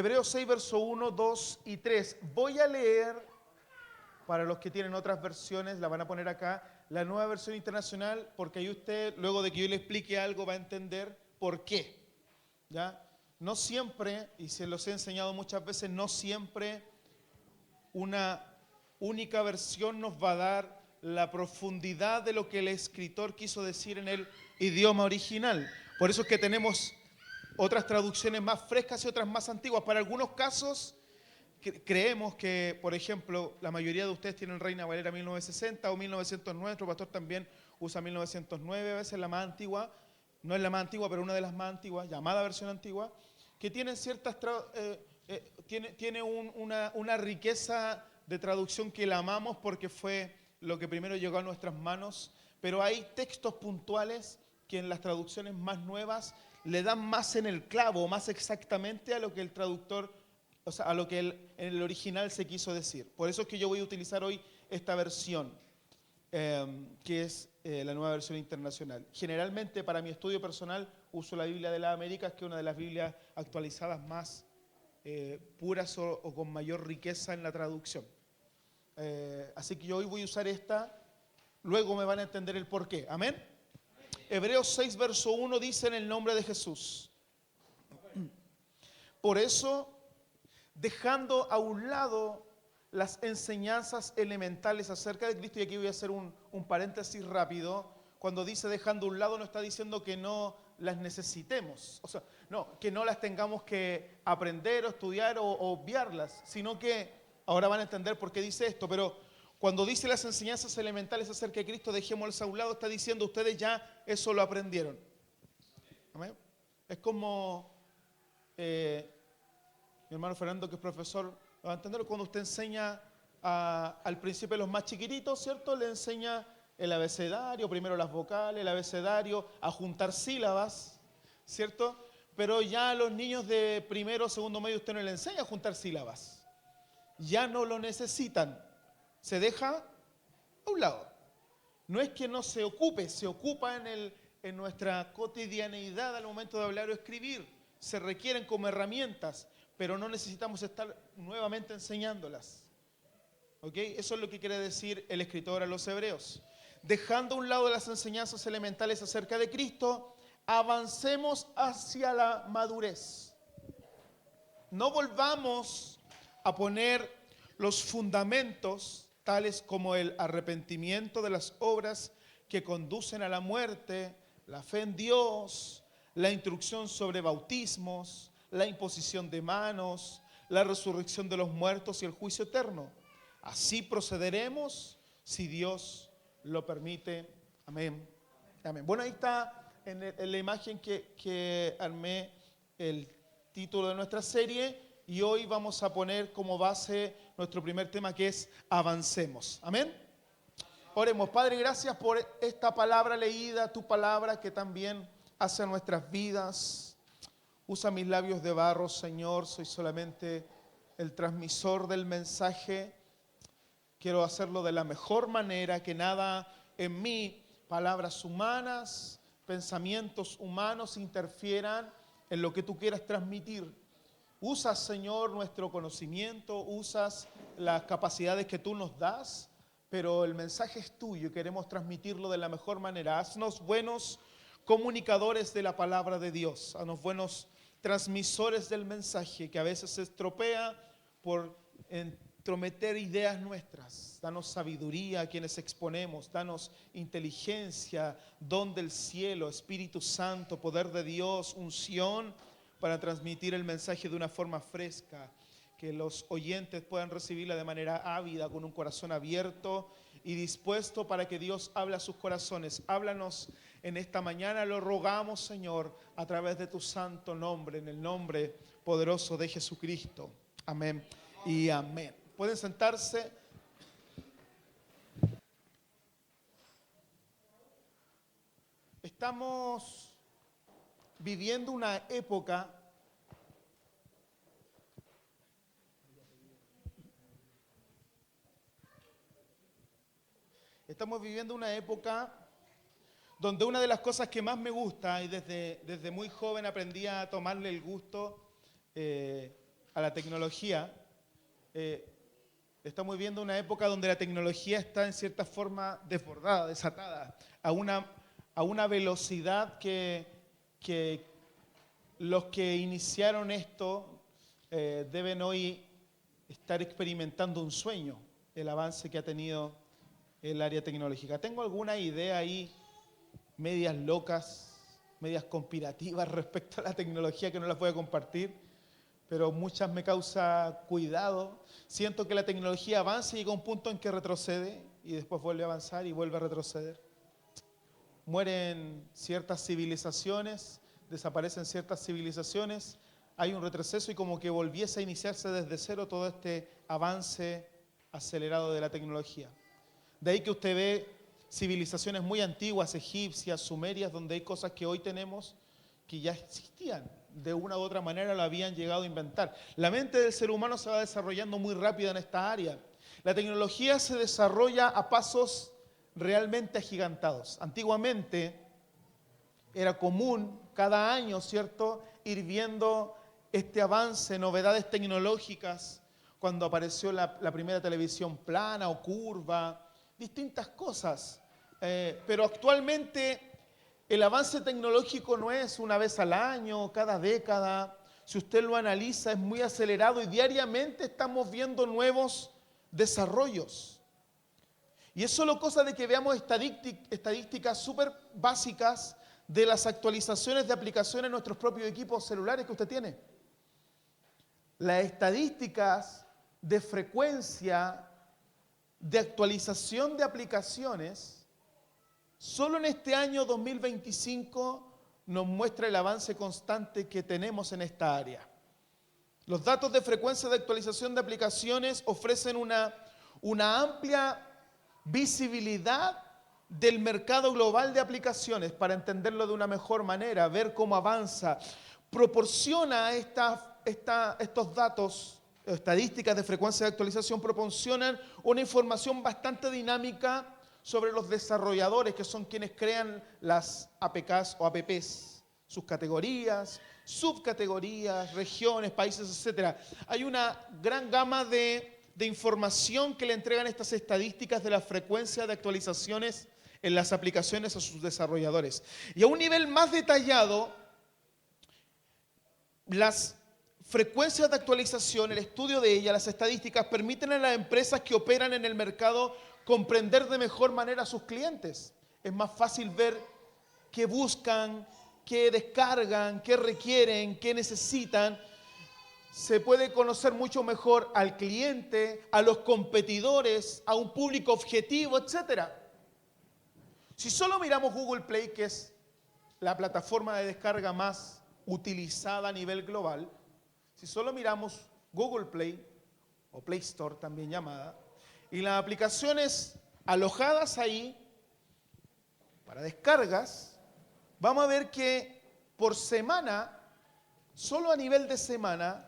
Hebreos 6, verso 1, 2 y 3. Voy a leer, para los que tienen otras versiones, la van a poner acá, la nueva versión internacional, porque ahí usted, luego de que yo le explique algo, va a entender por qué. ¿Ya? No siempre, y se los he enseñado muchas veces, no siempre una única versión nos va a dar la profundidad de lo que el escritor quiso decir en el idioma original. Por eso es que tenemos otras traducciones más frescas y otras más antiguas. Para algunos casos, creemos que, por ejemplo, la mayoría de ustedes tienen Reina Valera 1960 o 1909. Nuestro pastor también usa 1909, a veces la más antigua. No es la más antigua, pero una de las más antiguas, llamada versión antigua, que tienen ciertas tiene una riqueza de traducción que la amamos porque fue lo que primero llegó a nuestras manos, pero hay textos puntuales que en las traducciones más nuevas le dan más en el clavo, más exactamente a lo que el traductor, o sea, a lo que en el original se quiso decir. Por eso es que yo voy a utilizar hoy esta versión, que es la nueva versión internacional. Generalmente para mi estudio personal uso la Biblia de las Américas, que es una de las Biblias actualizadas más puras o con mayor riqueza en la traducción. Así que yo hoy voy a usar esta, luego me van a entender el por qué. Amén. Hebreos 6, verso 1 dice: en el nombre de Jesús. Por eso, dejando a un lado las enseñanzas elementales acerca de Cristo, y aquí voy a hacer un paréntesis rápido, cuando dice dejando a un lado no está diciendo que no las necesitemos, o sea, no, que no las tengamos que aprender o estudiar o obviarlas, sino que, ahora van a entender por qué dice esto, pero cuando dice las enseñanzas elementales acerca de Cristo, dejémoslas a un lado, está diciendo ustedes ya eso lo aprendieron. ¿Amén? Es como mi hermano Fernando, que es profesor, va a entender cuando usted enseña al principio de los más chiquititos, ¿cierto? Le enseña el abecedario, primero las vocales, el abecedario, a juntar sílabas, ¿cierto? Pero ya a los niños de primero o segundo medio usted no le enseña a juntar sílabas. Ya no lo necesitan. Se deja a un lado. No es que no se ocupe, se ocupa en nuestra cotidianeidad al momento de hablar o escribir. Se requieren como herramientas, pero no necesitamos estar nuevamente enseñándolas. ¿Ok? Eso es lo que quiere decir el escritor a los hebreos. Dejando a un lado las enseñanzas elementales acerca de Cristo, avancemos hacia la madurez. No volvamos a poner los fundamentos, tales como el arrepentimiento de las obras que conducen a la muerte, la fe en Dios, la instrucción sobre bautismos, la imposición de manos, la resurrección de los muertos y el juicio eterno. Así procederemos si Dios lo permite. Amén. Amén. Bueno, ahí está en la imagen que armé el título de nuestra serie, y hoy vamos a poner como base nuestro primer tema, que es avancemos. Amén. Oremos. Padre, gracias por esta palabra leída, tu palabra que también hace nuestras vidas. Usa mis labios de barro, Señor, soy solamente el transmisor del mensaje. Quiero hacerlo de la mejor manera, que nada en mí, palabras humanas, pensamientos humanos interfieran en lo que tú quieras transmitir. Usas, Señor, nuestro conocimiento, usas las capacidades que tú nos das, pero el mensaje es tuyo y queremos transmitirlo de la mejor manera. Haznos buenos comunicadores de la palabra de Dios, haznos buenos transmisores del mensaje, que a veces se estropea por entrometer ideas nuestras. Danos sabiduría a quienes exponemos, danos inteligencia, don del cielo, Espíritu Santo, poder de Dios, unción, para transmitir el mensaje de una forma fresca, que los oyentes puedan recibirla de manera ávida, con un corazón abierto y dispuesto para que Dios hable a sus corazones. Háblanos en esta mañana, lo rogamos, Señor, a través de tu santo nombre, en el nombre poderoso de Jesucristo. Amén y amén. Pueden sentarse. Estamos viviendo una época donde una de las cosas que más me gusta, y desde muy joven aprendí a tomarle el gusto, a la tecnología, eh, estamos viviendo una época donde la tecnología está en cierta forma desbordada, desatada, a una velocidad que los que iniciaron esto deben hoy estar experimentando un sueño, el avance que ha tenido el área tecnológica. Tengo alguna idea ahí, medias locas, medias conspirativas respecto a la tecnología que no las voy a compartir, pero muchas me causa cuidado. Siento que la tecnología avanza y llega a un punto en que retrocede y después vuelve a avanzar y vuelve a retroceder. Mueren ciertas civilizaciones, desaparecen ciertas civilizaciones, hay un retroceso y como que volviese a iniciarse desde cero todo este avance acelerado de la tecnología. De ahí que usted ve civilizaciones muy antiguas, egipcias, sumerias, donde hay cosas que hoy tenemos que ya existían. De una u otra manera lo habían llegado a inventar. La mente del ser humano se va desarrollando muy rápido en esta área. La tecnología se desarrolla a pasos realmente agigantados. Antiguamente era común cada año, ¿cierto?, ir viendo este avance, novedades tecnológicas, cuando apareció la primera televisión plana o curva, distintas cosas. Pero actualmente el avance tecnológico no es una vez al año, cada década. Si usted lo analiza, es muy acelerado y diariamente estamos viendo nuevos desarrollos. Y es solo cosa de que veamos estadísticas súper básicas de las actualizaciones de aplicaciones en nuestros propios equipos celulares que usted tiene. Las estadísticas de frecuencia de actualización de aplicaciones, solo en este año 2025 nos muestra el avance constante que tenemos en esta área. Los datos de frecuencia de actualización de aplicaciones ofrecen una amplia visibilidad del mercado global de aplicaciones para entenderlo de una mejor manera, ver cómo avanza. Proporciona estos datos, estadísticas de frecuencia de actualización, proporcionan una información bastante dinámica sobre los desarrolladores, que son quienes crean las APKs o apps, sus categorías, subcategorías, regiones, países, etc. Hay una gran gama de información que le entregan estas estadísticas de la frecuencia de actualizaciones en las aplicaciones a sus desarrolladores. Y a un nivel más detallado, las frecuencias de actualización, el estudio de ellas, las estadísticas, permiten a las empresas que operan en el mercado comprender de mejor manera a sus clientes. Es más fácil ver qué buscan, qué descargan, qué requieren, qué necesitan. Se puede conocer mucho mejor al cliente, a los competidores, a un público objetivo, etc. Si solo miramos Google Play, que es la plataforma de descarga más utilizada a nivel global, si solo miramos Google Play, o Play Store también llamada, y las aplicaciones alojadas ahí para descargas, vamos a ver que por semana, solo a nivel de semana,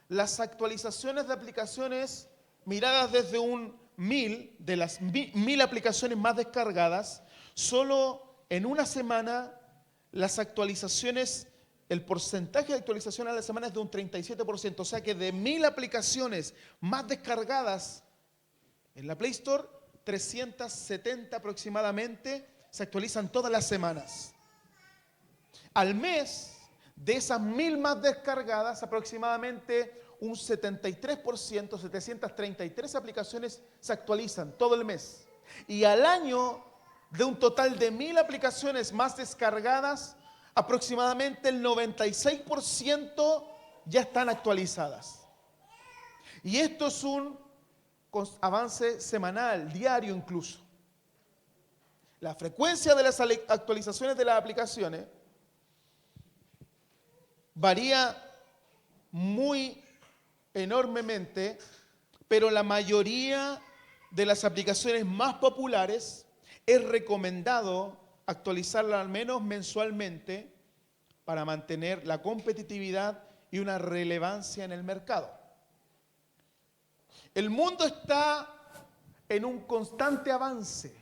las actualizaciones de aplicaciones miradas desde un 1000, de las 1000 aplicaciones más descargadas, solo en una semana las actualizaciones, el porcentaje de actualización a la semana es de un 37%, o sea que de 1000 aplicaciones más descargadas en la Play Store, 370 aproximadamente se actualizan todas las semanas. Al mes, de esas 1000 más descargadas, aproximadamente un 73%, 733 aplicaciones se actualizan todo el mes. Y al año, de un total de 1000 aplicaciones más descargadas, aproximadamente el 96% ya están actualizadas. Y esto es un avance semanal, diario incluso. La frecuencia de las actualizaciones de las aplicaciones varía muy enormemente, pero la mayoría de las aplicaciones más populares es recomendado actualizarla al menos mensualmente para mantener la competitividad y una relevancia en el mercado. El mundo está en un constante avance.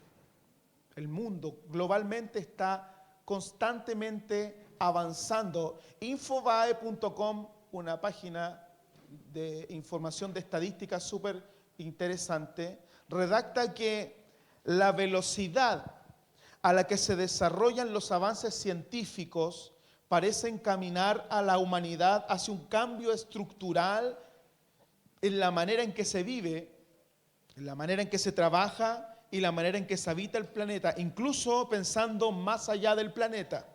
El mundo globalmente está constantemente avanzando. Infobae.com, una página de información de estadística súper interesante, redacta que la velocidad a la que se desarrollan los avances científicos parece encaminar a la humanidad hacia un cambio estructural en la manera en que se vive, en la manera en que se trabaja y la manera en que se habita el planeta, incluso pensando más allá del planeta.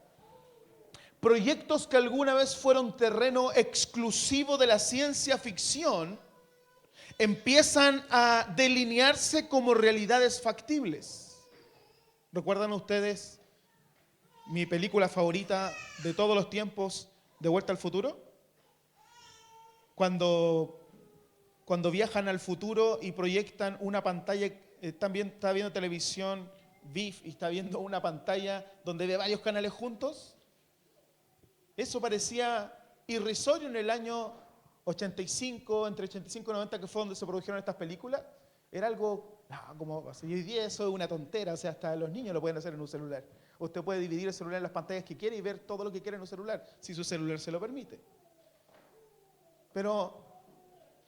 Proyectos que alguna vez fueron terreno exclusivo de la ciencia ficción empiezan a delinearse como realidades factibles. ¿Recuerdan ustedes mi película favorita de todos los tiempos, De Vuelta al Futuro? Cuando viajan al futuro y proyectan una pantalla, está viendo televisión, BIF, y está viendo una pantalla donde ve varios canales juntos. Eso parecía irrisorio en el año 85, entre 85 y 90, que fue donde se produjeron estas películas. Era algo, como hoy día eso es una tontera, o sea, hasta los niños lo pueden hacer en un celular. Usted puede dividir el celular en las pantallas que quiere y ver todo lo que quiere en un celular, si su celular se lo permite. Pero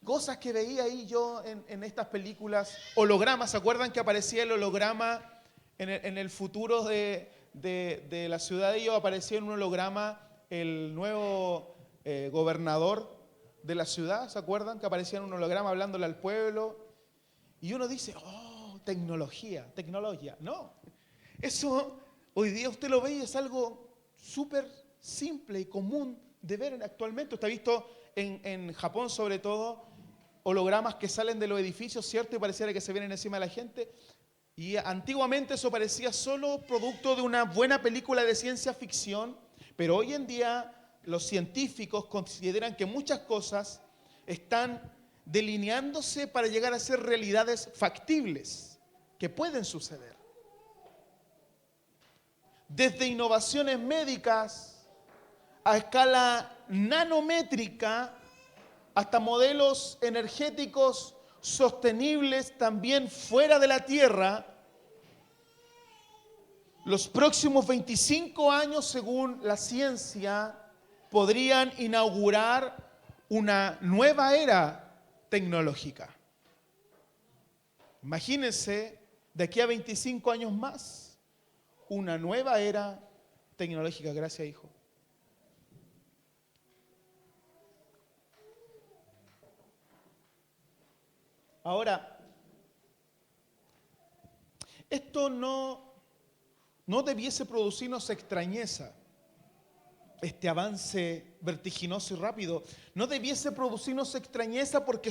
cosas que veía ahí yo en estas películas, hologramas, ¿se acuerdan que aparecía el holograma en el futuro de la ciudad de ellos? Aparecía en un holograma el nuevo gobernador de la ciudad, ¿se acuerdan? Que aparecía en un holograma hablándole al pueblo. Y uno dice, oh, tecnología. No, eso hoy día usted lo ve y es algo súper simple y común de ver actualmente. Usted ha visto en Japón sobre todo hologramas que salen de los edificios, ¿cierto? Y pareciera que se vienen encima de la gente. Y antiguamente eso parecía solo producto de una buena película de ciencia ficción, pero hoy en día los científicos consideran que muchas cosas están delineándose para llegar a ser realidades factibles, que pueden suceder. Desde innovaciones médicas a escala nanométrica, hasta modelos energéticos sostenibles también fuera de la Tierra. Los próximos 25 años, según la ciencia, podrían inaugurar una nueva era tecnológica. Imagínense, de aquí a 25 años más, una nueva era tecnológica. Gracias, hijo. Ahora, esto no debiese producirnos extrañeza, este avance vertiginoso y rápido. No debiese producirnos extrañeza porque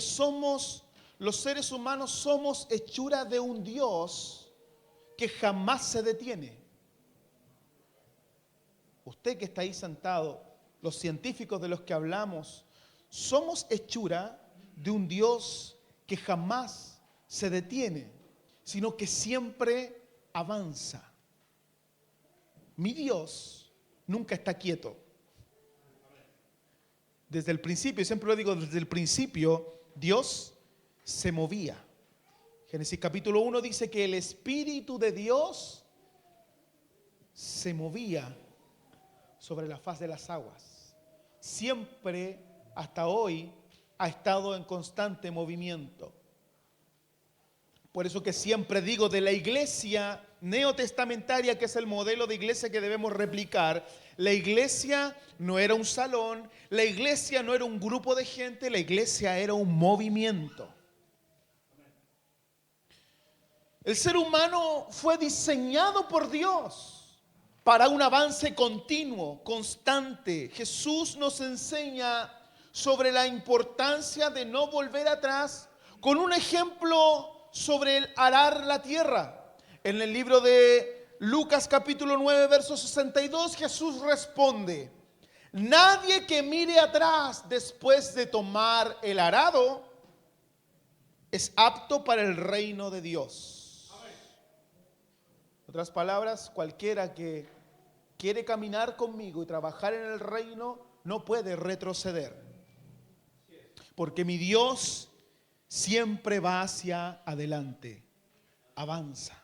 los seres humanos somos hechura de un Dios que jamás se detiene. Usted que está ahí sentado, los científicos de los que hablamos, somos hechura de un Dios que jamás se detiene, sino que siempre avanza. Mi Dios nunca está quieto. Desde el principio, siempre lo digo, desde el principio, Dios se movía. Génesis capítulo 1 dice que el Espíritu de Dios se movía sobre la faz de las aguas. Siempre, hasta hoy, ha estado en constante movimiento. Por eso que siempre digo de la iglesia neotestamentaria, que es el modelo de iglesia que debemos replicar, la iglesia no era un salón, la iglesia no era un grupo de gente, la iglesia era un movimiento. El ser humano fue diseñado por Dios para un avance continuo, constante. Jesús nos enseña sobre la importancia de no volver atrás con un ejemplo sobre el arar la tierra. En el libro de Lucas capítulo 9, verso 62, Jesús responde: nadie que mire atrás después de tomar el arado es apto para el reino de Dios. En otras palabras, cualquiera que quiere caminar conmigo y trabajar en el reino no puede retroceder, porque mi Dios siempre va hacia adelante, avanza.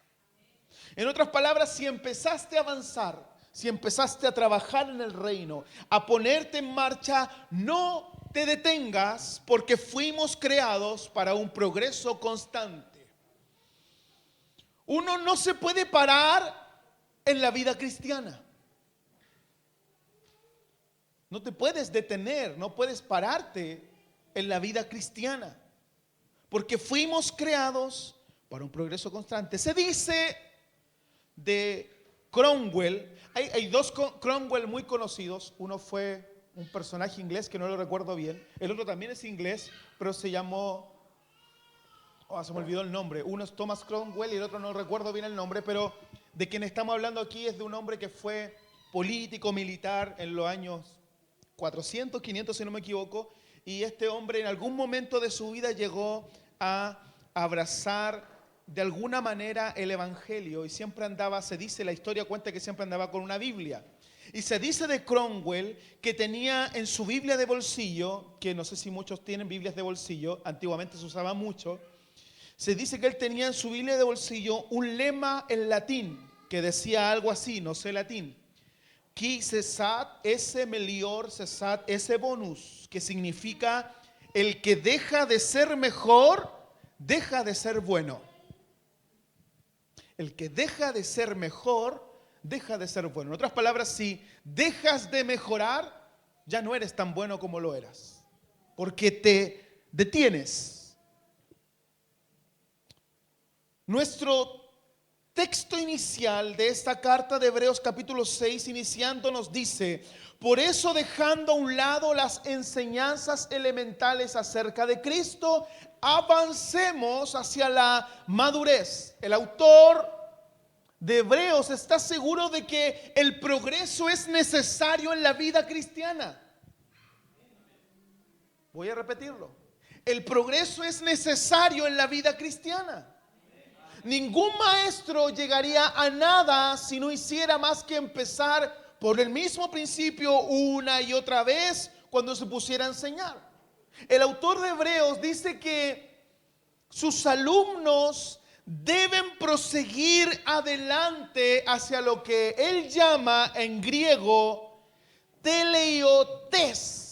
En otras palabras, si empezaste a avanzar, si empezaste a trabajar en el reino, a ponerte en marcha, no te detengas porque fuimos creados para un progreso constante. Uno no se puede parar en la vida cristiana. No te puedes detener, no puedes pararte en la vida cristiana, porque fuimos creados para un progreso constante. Se dice de Cromwell, hay dos Cromwell muy conocidos. Uno fue un personaje inglés que no lo recuerdo bien, el otro también es inglés, pero se llamó, se me olvidó el nombre. Uno es Thomas Cromwell y el otro no recuerdo bien el nombre, pero de quien estamos hablando aquí es de un hombre que fue político, militar en los años 400, 500 si no me equivoco, y este hombre en algún momento de su vida llegó a abrazar de alguna manera el evangelio y siempre andaba, se dice, la historia cuenta que siempre andaba con una Biblia. Y se dice de Cromwell que tenía en su Biblia de bolsillo, que no sé si muchos tienen Biblias de bolsillo, antiguamente se usaba mucho, se dice que él tenía en su Biblia de bolsillo un lema en latín que decía algo así, no sé latín: Qui cessat esse melior cessat esse bonus, que significa el que deja de ser mejor, deja de ser bueno. El que deja de ser mejor, deja de ser bueno. En otras palabras, si dejas de mejorar, ya no eres tan bueno como lo eras, porque te detienes. Nuestro texto inicial de esta carta de Hebreos capítulo 6 iniciando nos dice: por eso, dejando a un lado las enseñanzas elementales acerca de Cristo, avancemos hacia la madurez. El autor de Hebreos está seguro de que el progreso es necesario en la vida cristiana. Voy a repetirlo. El progreso es necesario en la vida cristiana. Ningún maestro llegaría a nada si no hiciera más que empezar por el mismo principio una y otra vez cuando se pusiera a enseñar. El autor de Hebreos dice que sus alumnos deben proseguir adelante hacia lo que él llama en griego teleiotes.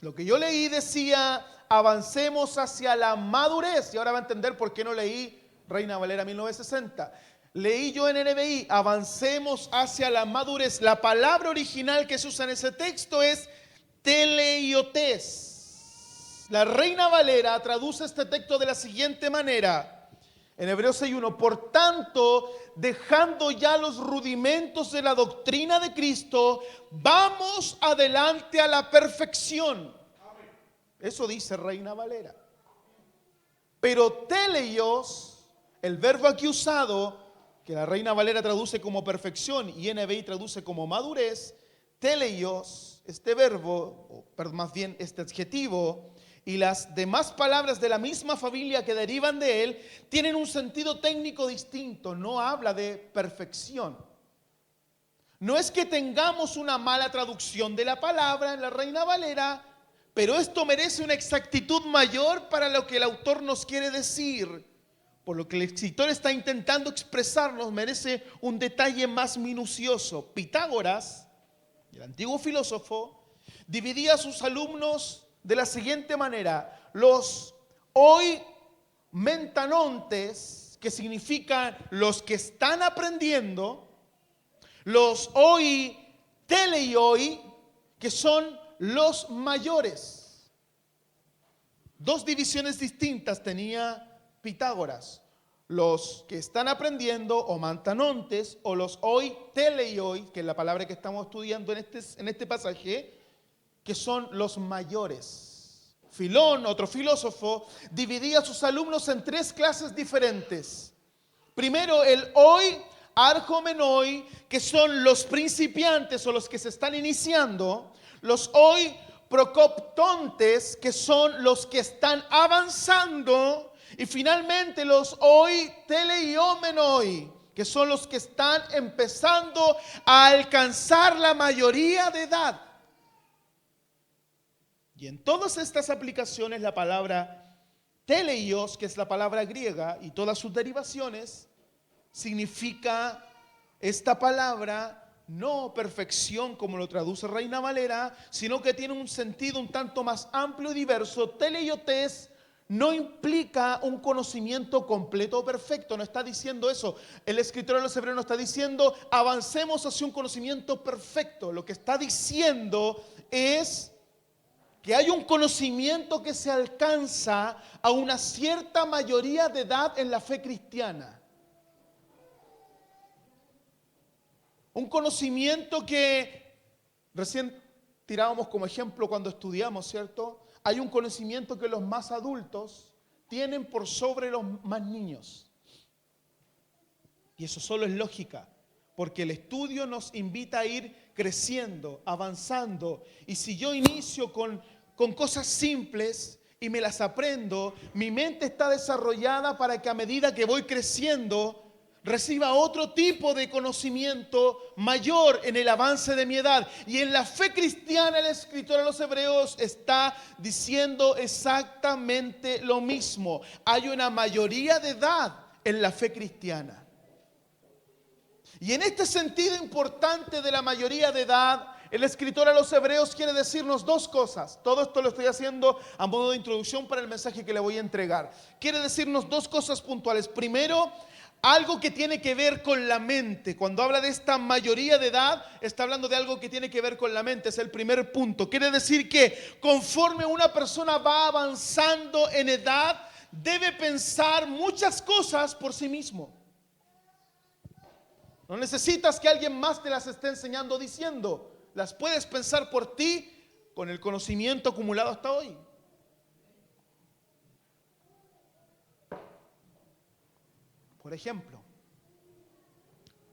Lo que yo leí decía: avancemos hacia la madurez. Y ahora va a entender por qué no leí Reina Valera 1960. Leí yo en NBI: avancemos hacia la madurez. La palabra original que se usa en ese texto es teleiotes. La Reina Valera traduce este texto de la siguiente manera, en Hebreos 6:1: por tanto, dejando ya los rudimentos de la doctrina de Cristo, vamos adelante a la perfección. Eso dice Reina Valera. Pero teleios, el verbo aquí usado, que la Reina Valera traduce como perfección y NBI traduce como madurez, teleios, este verbo, o más bien este adjetivo, y las demás palabras de la misma familia que derivan de él, tienen un sentido técnico distinto. No habla de perfección. No es que tengamos una mala traducción de la palabra en la Reina Valera, pero esto merece una exactitud mayor para lo que el autor nos quiere decir. Por lo que el escritor está intentando expresarnos, merece un detalle más minucioso. Pitágoras, el antiguo filósofo, dividía a sus alumnos de la siguiente manera: los hoy mentanontes, que significan los que están aprendiendo; los hoy teleioi, que son los mayores. Dos divisiones distintas tenía Pitágoras: los que están aprendiendo, o mantanontes, o los hoy teleioi, que es la palabra que estamos estudiando en este pasaje, que son los mayores. Filón, otro filósofo, dividía a sus alumnos en tres clases diferentes. Primero, el hoy arjomenoi, que son los principiantes o los que se están iniciando; los hoy procoptontes, que son los que están avanzando; y finalmente los hoy teleiomenoi, que son los que están empezando a alcanzar la mayoría de edad. Y en todas estas aplicaciones la palabra teleios, que es la palabra griega, y todas sus derivaciones, significa esta palabra no perfección como lo traduce Reina Valera, sino que tiene un sentido un tanto más amplio y diverso. Teleiotez no implica un conocimiento completo o perfecto, no está diciendo eso. El escritor de los Hebreos no está diciendo avancemos hacia un conocimiento perfecto. Lo que está diciendo es que hay un conocimiento que se alcanza a una cierta mayoría de edad en la fe cristiana. Un conocimiento que recién tirábamos como ejemplo cuando estudiamos, ¿cierto? Hay un conocimiento que los más adultos tienen por sobre los más niños. Y eso solo es lógica, porque el estudio nos invita a ir creciendo, avanzando. Y si yo inicio con cosas simples y me las aprendo, mi mente está desarrollada para que a medida que voy creciendo, reciba otro tipo de conocimiento mayor en el avance de mi edad. Y en la fe cristiana, el escritor de los Hebreos está diciendo exactamente lo mismo. Hay una mayoría de edad en la fe cristiana. Y en este sentido importante de la mayoría de edad, el escritor a los Hebreos quiere decirnos dos cosas. Todo esto lo estoy haciendo a modo de introducción para el mensaje que le voy a entregar. Quiere decirnos dos cosas puntuales. Primero, algo que tiene que ver con la mente. Cuando habla de esta mayoría de edad, está hablando de algo que tiene que ver con la mente. Es el primer punto. Quiere decir que conforme una persona va avanzando en edad, debe pensar muchas cosas por sí mismo. No necesitas que alguien más te las esté enseñando o diciendo. Las puedes pensar por ti con el conocimiento acumulado hasta hoy. Por ejemplo,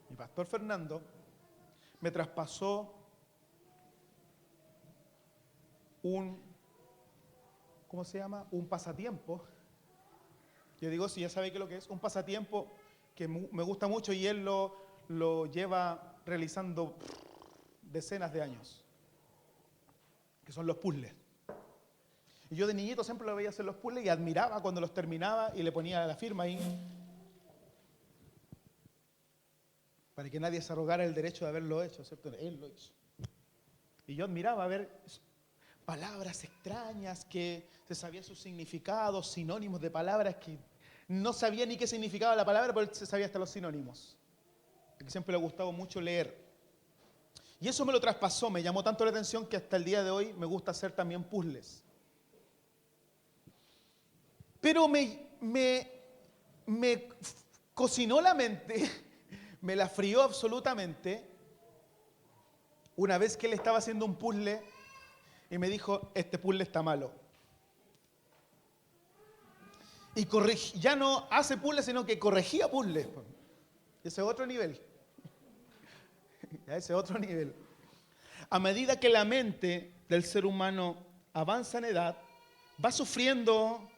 mi pastor Fernando me traspasó ¿cómo se llama? Un pasatiempo. Yo digo, si ya sabe qué es lo que es, un pasatiempo que me gusta mucho y él lo lleva realizando decenas de años, que son los puzzles. Y yo de niñito siempre lo veía hacer los puzzles y admiraba cuando los terminaba y le ponía la firma ahí, para que nadie se arrogara el derecho de haberlo hecho, ¿cierto? Él lo hizo. Y yo admiraba ver palabras extrañas que se sabía sus significados, sinónimos de palabras que no sabía ni qué significaba la palabra, pero él se sabía hasta los sinónimos. Porque siempre le ha gustado mucho leer. Y eso me lo traspasó, me llamó tanto la atención que hasta el día de hoy me gusta hacer también puzzles. Pero me cocinó la mente, me la frió absolutamente una vez que él estaba haciendo un puzzle y me dijo, este puzzle está malo. Y ya no hace puzzles, sino que corregía puzzles. Ese es otro nivel. Ese es otro nivel. A medida que la mente del ser humano avanza en edad, va sufriendo,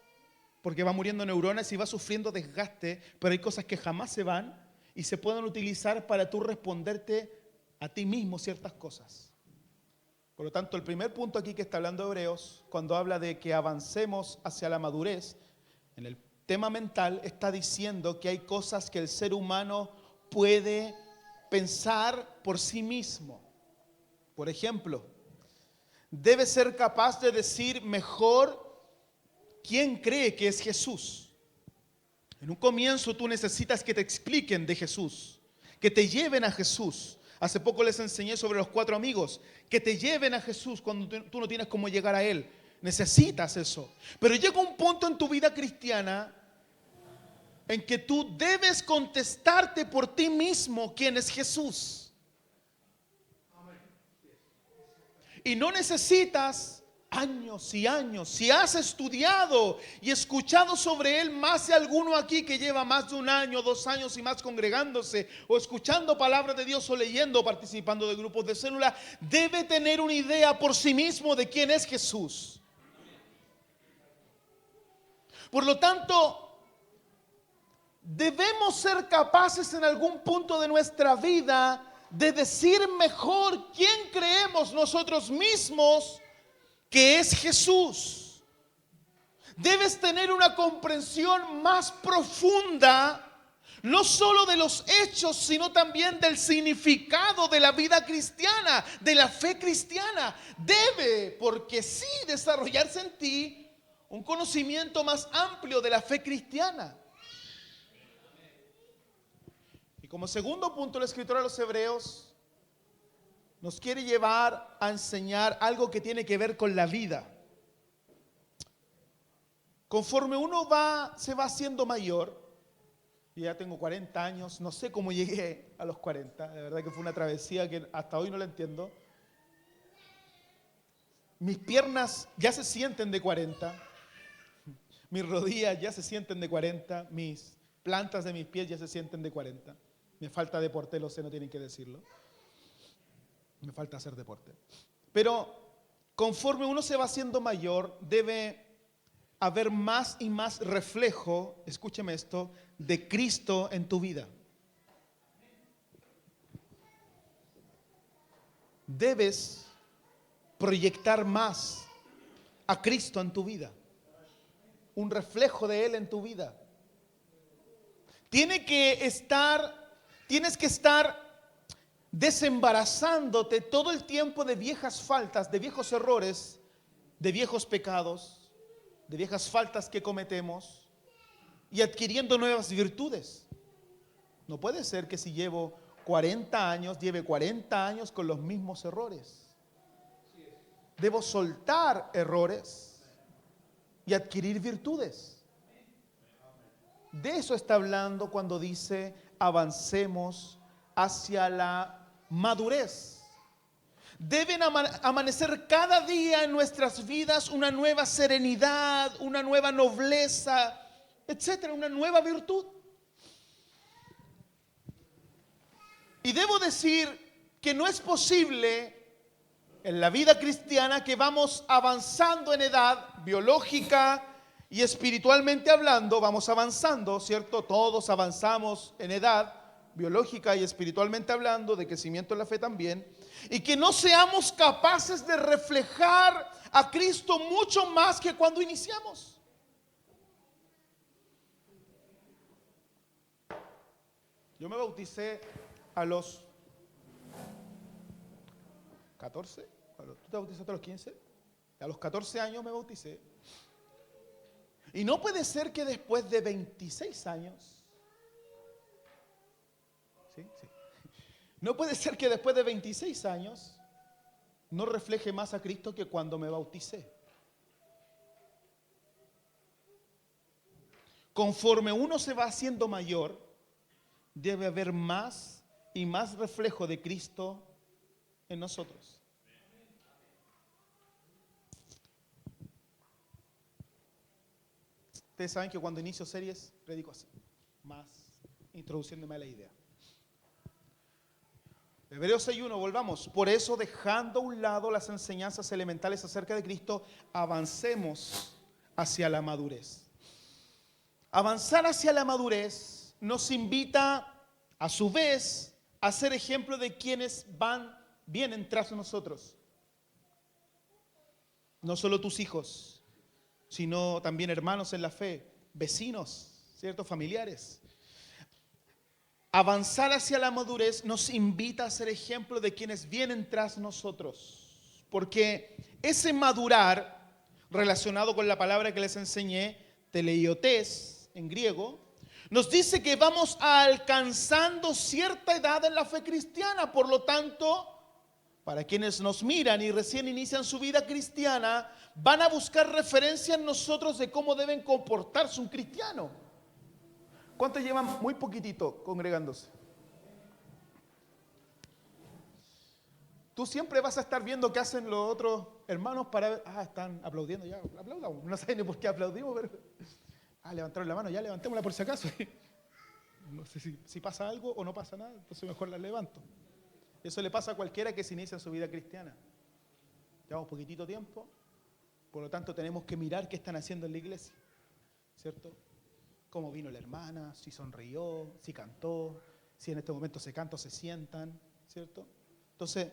porque va muriendo neuronas y va sufriendo desgaste, pero hay cosas que jamás se van y se pueden utilizar para tú responderte a ti mismo ciertas cosas. Por lo tanto, el primer punto aquí que está hablando Hebreos, cuando habla de que avancemos hacia la madurez, en el tema mental está diciendo que hay cosas que el ser humano puede pensar por sí mismo. Por ejemplo, debe ser capaz de decir mejor quién cree que es Jesús. En un comienzo tú necesitas que te expliquen de Jesús, que te lleven a Jesús. Hace poco les enseñé sobre los 4 amigos, que te lleven a Jesús cuando tú no tienes cómo llegar a Él. Necesitas eso. Pero llega un punto en tu vida cristiana en que tú debes contestarte por ti mismo quién es Jesús. Y no necesitas años y años. Si has estudiado y escuchado sobre Él más de alguno aquí que lleva más de 1 año, 2 años y más congregándose, o escuchando palabra de Dios, o leyendo, o participando de grupos de célula, debe tener una idea por sí mismo de quién es Jesús. Por lo tanto, debemos ser capaces en algún punto de nuestra vida de decir mejor quién creemos nosotros mismos que es Jesús. Debes tener una comprensión más profunda, No solo de los hechos, sino también del significado de la vida cristiana, de la fe cristiana. Debe, porque sí, desarrollarse en ti un conocimiento más amplio de la fe cristiana. Y como segundo punto, el escritor a los Hebreos nos quiere llevar a enseñar algo que tiene que ver con la vida. Conforme uno se va haciendo mayor, y ya tengo 40 años, no sé cómo llegué a los 40, de verdad que fue una travesía que hasta hoy no la entiendo. Mis piernas ya se sienten de 40, mis rodillas ya se sienten de 40, mis plantas de mis pies ya se sienten de 40. Me falta deporte, lo sé, no tienen que decirlo. Me falta hacer deporte. Pero conforme uno se va haciendo mayor, debe haber más y más reflejo, escúcheme esto, de Cristo en tu vida. Debes proyectar más a Cristo en tu vida, un reflejo de Él en tu vida. Tienes que estar desembarazándote todo el tiempo de viejas faltas, de viejos errores, de viejos pecados, de viejas faltas que cometemos y adquiriendo nuevas virtudes. No puede ser que si llevo 40 años, lleve 40 años con los mismos errores. Debo soltar errores y adquirir virtudes. De eso está hablando cuando dice avancemos hacia la madurez. Deben amanecer cada día en nuestras vidas una nueva serenidad, una nueva nobleza, etcétera, una nueva virtud. Y debo decir que no es posible en la vida cristiana que vamos avanzando en edad biológica y espiritualmente hablando, vamos avanzando, ¿cierto? Todos avanzamos en edad biológica y espiritualmente hablando, de crecimiento en la fe también, y que no seamos capaces de reflejar a Cristo mucho más que cuando iniciamos. Yo me bauticé a los 14, ¿tú te bautizaste a los 15? A los 14 años me bauticé. Y no puede ser que después de 26 años, ¿sí? No puede ser que después de 26 años no refleje más a Cristo que cuando me bauticé. Conforme uno se va haciendo mayor, debe haber más y más reflejo de Cristo en nosotros. Ustedes saben que cuando inicio series, predico así, más introduciéndome a la idea. Hebreos 6:1, volvamos. Por eso, dejando a un lado las enseñanzas elementales acerca de Cristo, avancemos hacia la madurez. Avanzar hacia la madurez nos invita, a su vez, a ser ejemplo de quienes vienen tras nosotros. No solo tus hijos, sino también hermanos en la fe, vecinos, ¿cierto? Familiares. Avanzar hacia la madurez nos invita a ser ejemplo de quienes vienen tras nosotros. Porque ese madurar, relacionado con la palabra que les enseñé, teleiotes en griego, nos dice que vamos alcanzando cierta edad en la fe cristiana. Por lo tanto, para quienes nos miran y recién inician su vida cristiana, van a buscar referencia en nosotros de cómo deben comportarse un cristiano. ¿Cuántos llevan muy poquitito congregándose? Tú siempre vas a estar viendo qué hacen los otros hermanos para ver, están aplaudiendo, ya, aplaudamos. No sé ni por qué aplaudimos, pero levantaron la mano, ya levantémosla por si acaso. No sé si pasa algo o no pasa nada, entonces mejor la levanto. Eso le pasa a cualquiera que se inicia en su vida cristiana. Llevamos poquitito tiempo, por lo tanto tenemos que mirar qué están haciendo en la iglesia, ¿cierto? Cómo vino la hermana, si sonrió, si cantó, si en este momento se canta o se sientan, ¿cierto? Entonces,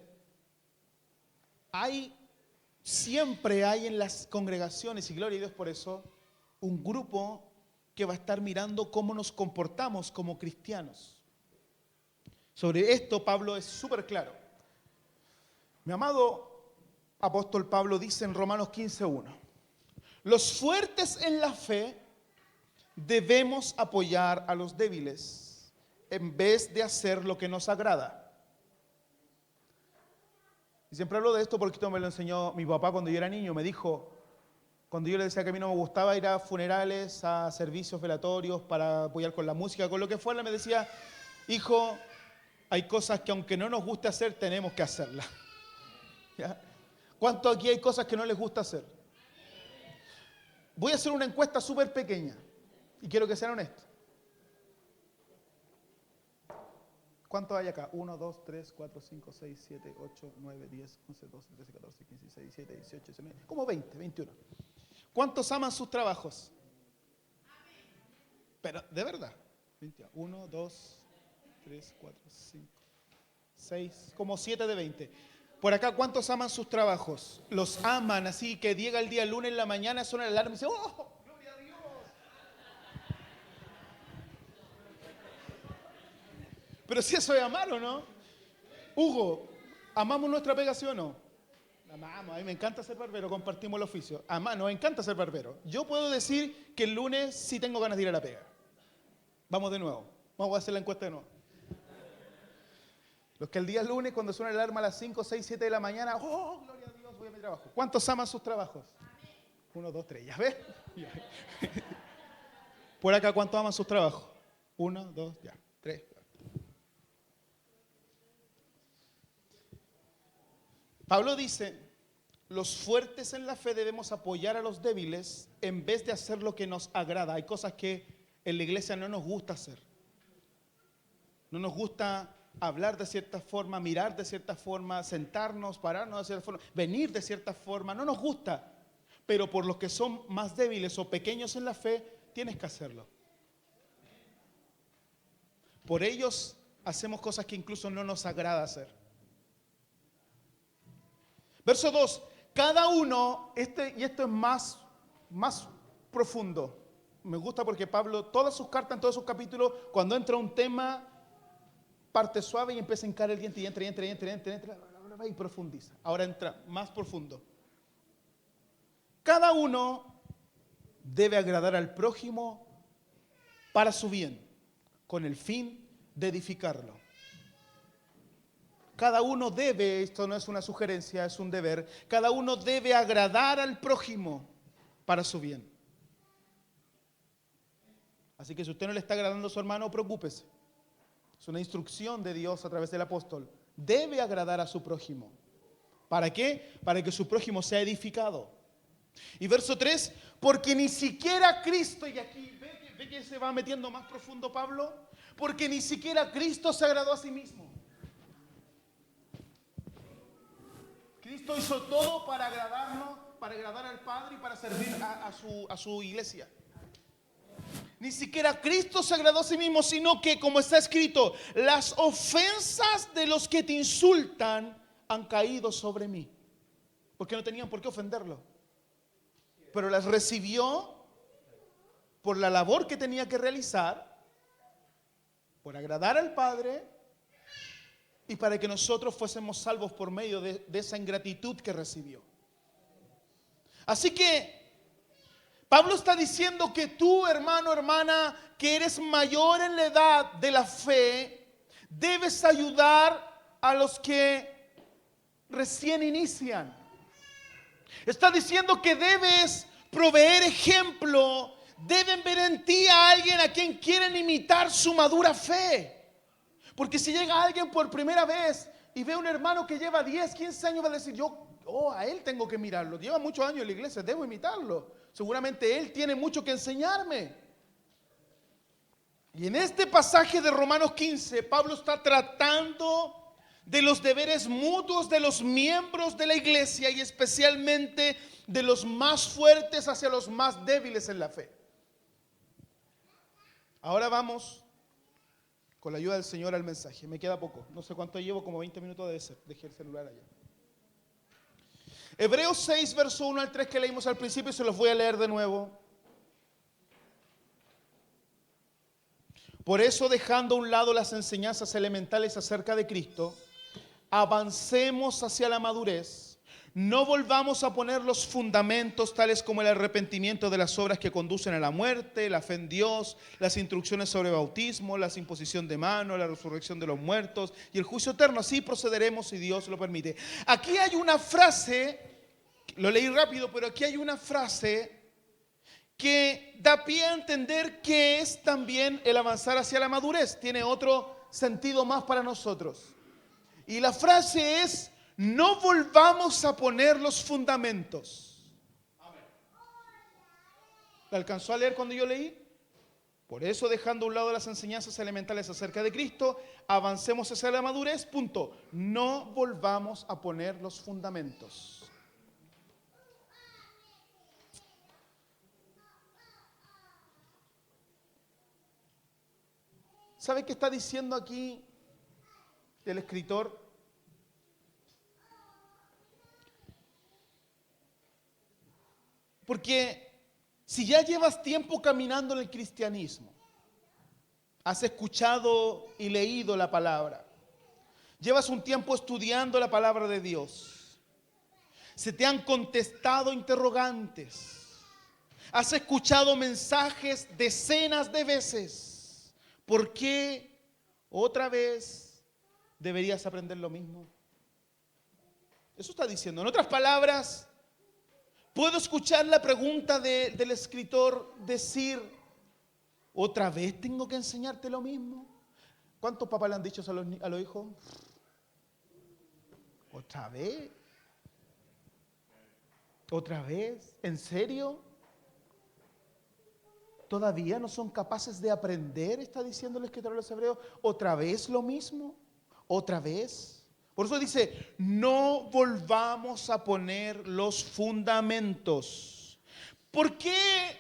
siempre hay en las congregaciones, y gloria a Dios por eso, un grupo que va a estar mirando cómo nos comportamos como cristianos. Sobre esto Pablo es súper claro. Mi amado apóstol Pablo dice en Romanos 15:1, los fuertes en la fe debemos apoyar a los débiles en vez de hacer lo que nos agrada. Y siempre hablo de esto porque esto me lo enseñó mi papá cuando yo era niño. Me dijo, cuando yo le decía que a mí no me gustaba ir a funerales, a servicios velatorios para apoyar con la música, con lo que fuera, me decía, hijo, hay cosas que aunque no nos guste hacer, tenemos que hacerlas. ¿Ya? ¿Cuánto aquí hay cosas que no les gusta hacer? Voy a hacer una encuesta súper pequeña y quiero que sean honestos. ¿Cuántos hay acá? 1, 2, 3, 4, 5, 6, 7, 8, 9, 10, 11, 12, 13, 14, 15, 16, 17, 18, 19, como 20, 21. ¿Cuántos aman sus trabajos? Pero, de verdad. 1, 2, 3, 4, 5, 6, como 7 de 20. Por acá, ¿cuántos aman sus trabajos? Los aman, así que llega el día lunes en la mañana, suena el alarma y dice, ¡oh, gloria a Dios! Pero si eso es amar, ¿o no? Hugo, ¿amamos nuestra pega, sí o no? Amamos, a mí me encanta ser barbero, compartimos el oficio. Nos encanta ser barbero. Yo puedo decir que el lunes sí tengo ganas de ir a la pega. Vamos de nuevo, vamos a hacer la encuesta de nuevo. Los que el día lunes, cuando suena el alarma a las 5, 6, 7 de la mañana, ¡oh, gloria a Dios, voy a mi trabajo! ¿Cuántos aman sus trabajos? 1, 2, 3, ¿ya ves? Por acá, ¿cuántos aman sus trabajos? 1, 2, ya, 3. Pablo dice, los fuertes en la fe debemos apoyar a los débiles en vez de hacer lo que nos agrada. Hay cosas que en la iglesia no nos gusta hacer. No nos gusta hablar de cierta forma, mirar de cierta forma, sentarnos, pararnos de cierta forma, venir de cierta forma. No nos gusta. Pero por los que son más débiles o pequeños en la fe, tienes que hacerlo. Por ellos hacemos cosas que incluso no nos agrada hacer. Verso 2, cada uno, y esto es más profundo. Me gusta porque Pablo, todas sus cartas, en todos sus capítulos, cuando entra un tema, parte suave y empieza a hincar el diente y entra y profundiza. Ahora entra más profundo. Cada uno debe agradar al prójimo para su bien, con el fin de edificarlo. Cada uno debe, esto no es una sugerencia, es un deber, cada uno debe agradar al prójimo para su bien. Así que si usted no le está agradando a su hermano, preocúpese. Es una instrucción de Dios a través del apóstol. Debe agradar a su prójimo. ¿Para qué? Para que su prójimo sea edificado. Y verso 3, porque ni siquiera Cristo, y aquí ve que se va metiendo más profundo Pablo, porque ni siquiera Cristo se agradó a sí mismo. Cristo hizo todo para agradarnos, para agradar al Padre y para servir a su iglesia. Ni siquiera Cristo se agradó a sí mismo, sino que, como está escrito, las ofensas de los que te insultan han caído sobre mí. Porque no tenían por qué ofenderlo. Pero las recibió por la labor que tenía que realizar, por agradar al Padre y para que nosotros fuésemos salvos por medio de esa ingratitud que recibió. Así que Pablo está diciendo que tú, hermano, hermana, que eres mayor en la edad de la fe, debes ayudar a los que recién inician. Está diciendo que debes proveer ejemplo, deben ver en ti a alguien a quien quieren imitar su madura fe. Porque si llega alguien por primera vez y ve a un hermano que lleva 10, 15 años, va a decir, a él tengo que mirarlo. Lleva muchos años en la iglesia, debo imitarlo. Seguramente él tiene mucho que enseñarme. Y en este pasaje de Romanos 15, Pablo está tratando de los deberes mutuos de los miembros de la iglesia y especialmente de los más fuertes hacia los más débiles en la fe. Ahora vamos, con la ayuda del Señor, al mensaje. Me queda poco, no sé cuánto llevo, como 20 minutos debe ser. Dejé el celular allá. Hebreos 6, verso 1 al 3 que leímos al principio, se los voy a leer de nuevo. Por eso, dejando a un lado las enseñanzas elementales acerca de Cristo, avancemos hacia la madurez. No volvamos a poner los fundamentos tales como el arrepentimiento de las obras que conducen a la muerte, la fe en Dios, las instrucciones sobre bautismo, la imposición de manos, la resurrección de los muertos y el juicio eterno. Así procederemos si Dios lo permite. Aquí hay una frase, lo leí rápido, pero aquí hay una frase que da pie a entender que es también el avanzar hacia la madurez. Tiene otro sentido más para nosotros. Y la frase es: no volvamos a poner los fundamentos. ¿La alcanzó a leer cuando yo leí? Por eso, dejando a un lado las enseñanzas elementales acerca de Cristo, avancemos hacia la madurez. Punto. No volvamos a poner los fundamentos. ¿Sabe qué está diciendo aquí el escritor? Porque si ya llevas tiempo caminando en el cristianismo, has escuchado y leído la palabra, llevas un tiempo estudiando la palabra de Dios, se te han contestado interrogantes, has escuchado mensajes decenas de veces, ¿por qué otra vez deberías aprender lo mismo? Eso está diciendo. En otras palabras, puedo escuchar la pregunta del escritor decir: ¿otra vez tengo que enseñarte lo mismo? ¿Cuántos papás le han dicho a los hijos? ¿Otra vez? ¿Otra vez? ¿En serio? ¿Todavía no son capaces de aprender? Está diciendo el escritor de los Hebreos. ¿Otra vez lo mismo? ¿Otra vez? Por eso dice: no volvamos a poner los fundamentos. ¿Por qué?